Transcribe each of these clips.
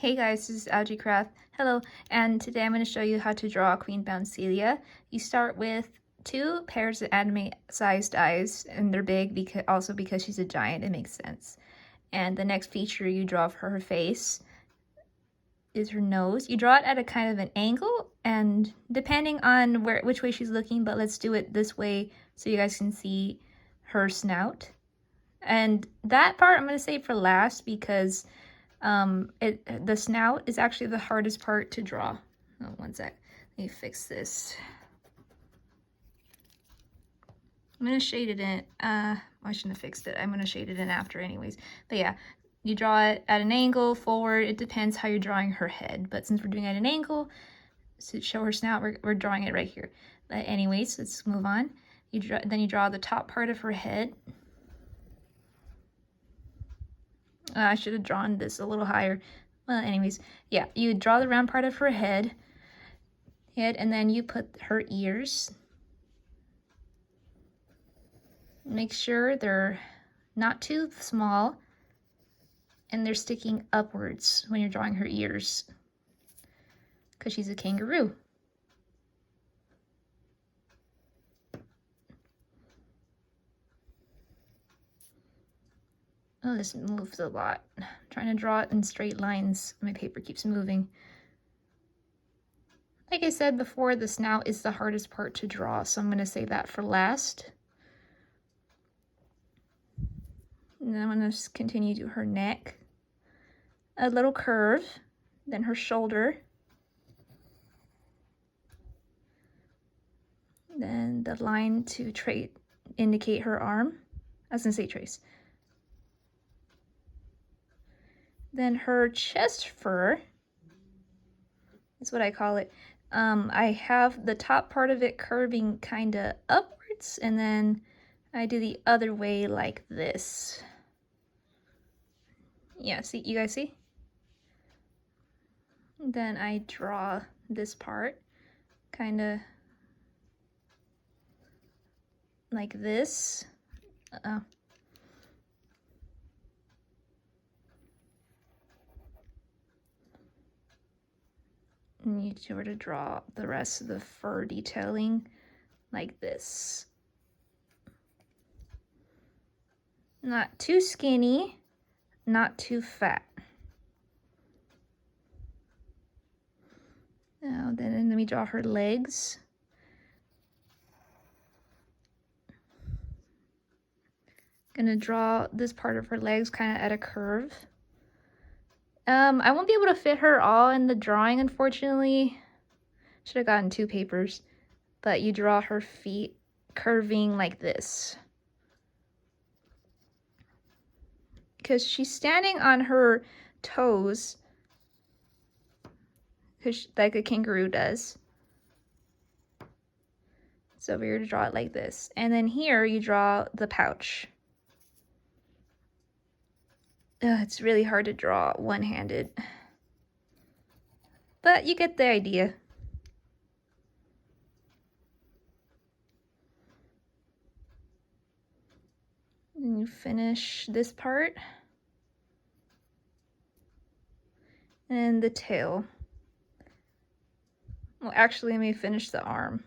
Hey guys, this is Algie Craft. Hello, and today I'm going to show you how to draw Queen Bouncelia. You start with two pairs of anime-sized eyes, and they're big because she's a giant, it makes sense. And the next feature you draw for her face is her nose. You draw it at a kind of an angle, and depending on which way she's looking, but let's do it this way so you guys can see her snout. And that part I'm going to save for last because the snout is actually the hardest part to draw. Oh, one sec. Let me fix this. I'm gonna shade it in. I shouldn't have fixed it. I'm gonna shade it in after anyways. But yeah, you draw it at an angle, forward. It depends how you're drawing her head. But since we're doing it at an angle, to show her snout, we're drawing it right here. But anyways, let's move on. Then you draw the top part of her head. I should have drawn this a little higher. Well, anyways, yeah, you draw the round part of her head, and then you put her ears. Make sure they're not too small and they're sticking upwards when you're drawing her ears because she's a kangaroo. Oh, this moves a lot. I'm trying to draw it in straight lines. My paper keeps moving. Like I said before, the snout is the hardest part to draw, so I'm going to save that for last. And then I'm going to continue to her neck. A little curve, then her shoulder. Then the line to indicate her arm. I was going to say trace. Then her chest fur is what I call it. I have the top part of it curving kind of upwards, and then I do the other way like this. Yeah, see, you guys see? Then I draw this part kind of like this. And you sort of draw the rest of the fur detailing like this. Not too skinny, not too fat. Now then let me draw her legs. Gonna draw this part of her legs kind of at a curve. I won't be able to fit her all in the drawing, unfortunately. Should have gotten two papers. But you draw her feet curving like this. Because she's standing on her toes, like a kangaroo does. So over here to draw it like this. And then here you draw the pouch. It's really hard to draw one-handed. But you get the idea. And you finish this part. And the tail. Well, actually, let me finish the arm.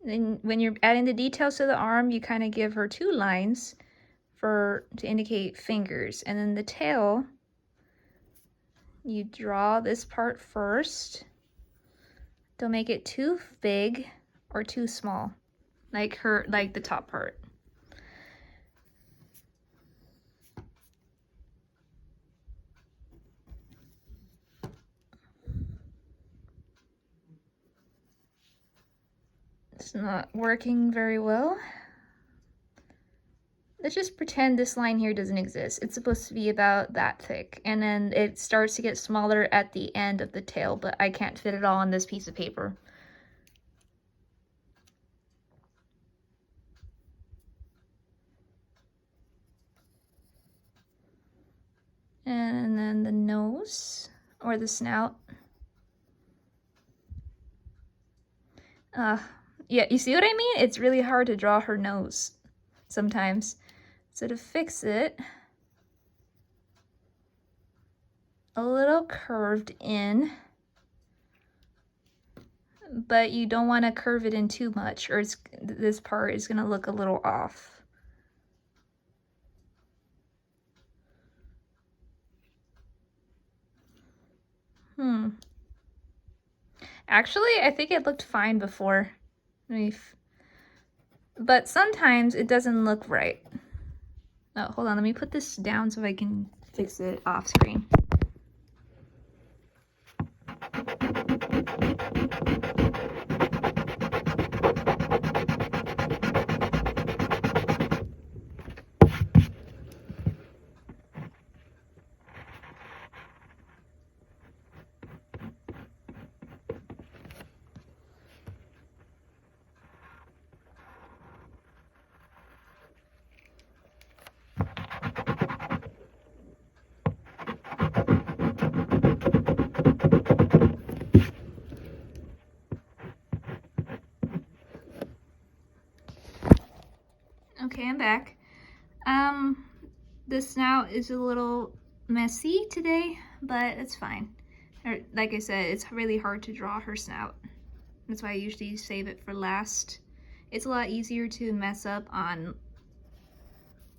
Then when you're adding the details to the arm, you kind of give her two lines to indicate fingers. And then the tail, you draw this part first. Don't make it too big or too small, like the top part. It's not working very well. Let's just pretend this line here doesn't exist. It's supposed to be about that thick, and then it starts to get smaller at the end of the tail, but I can't fit it all on this piece of paper. And then the nose, or the snout. Yeah, you see what I mean? It's really hard to draw her nose sometimes. So to fix it, a little curved in, but you don't want to curve it in too much, or this part is going to look a little off. Actually, I think it looked fine before. But sometimes it doesn't look right. Oh, hold on. Let me put this down so I can fix it off screen. Okay, I'm back. The snout is a little messy today, but it's fine. Like I said, it's really hard to draw her snout. That's why I usually save it for last. It's a lot easier to mess up on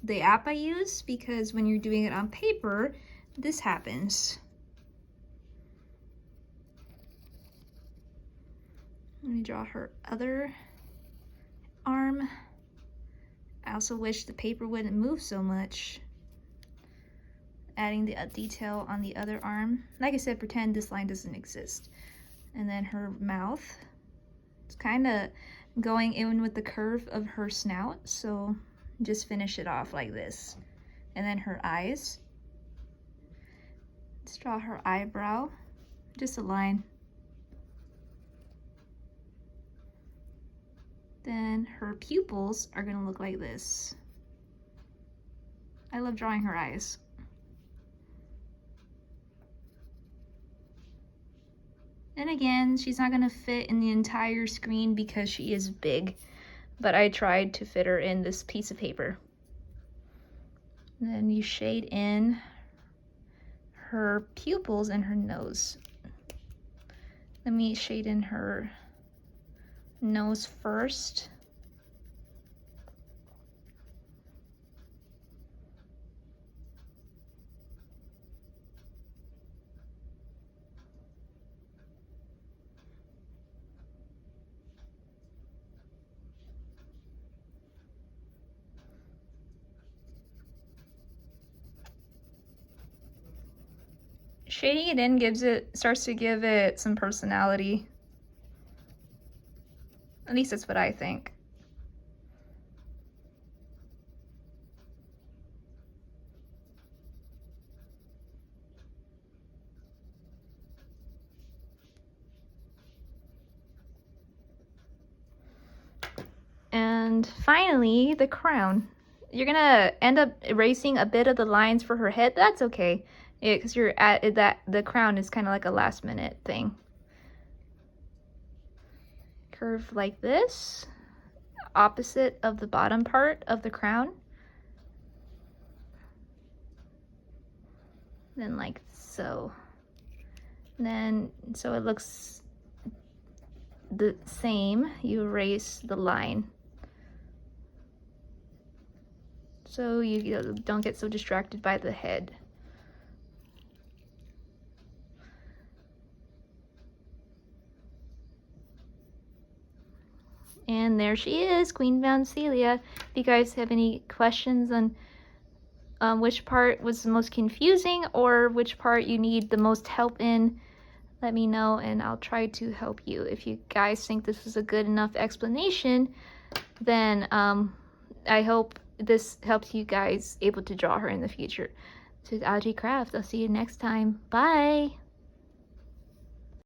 the app I use, because when you're doing it on paper, this happens. Let me draw her other arm. I also wish the paper wouldn't move so much. Adding the detail on the other arm. Like I said, pretend this line doesn't exist. And then her mouth. It's kind of going in with the curve of her snout, so just finish it off like this. And then her eyes. Let's draw her eyebrow. Just a line. Then her pupils are gonna look like this. I love drawing her eyes. And again, she's not gonna fit in the entire screen because she is big, but I tried to fit her in this piece of paper. And then you shade in her pupils and her nose. Let me shade in her nose first. Shading it in starts to give it some personality. At least that's what I think. And finally, the crown. You're gonna end up erasing a bit of the lines for her head. That's okay, because you're at that. The crown is kind of like a last minute thing. Curve like this, opposite of the bottom part of the crown. Then like so. And then, so it looks the same, you erase the line. So you don't get so distracted by the head. And there she is, Queen Bouncelia. If you guys have any questions on which part was the most confusing or which part you need the most help in, let me know and I'll try to help you. If you guys think this was a good enough explanation, then I hope this helps you guys able to draw her in the future. This is Audrey Craft. I'll see you next time. Bye!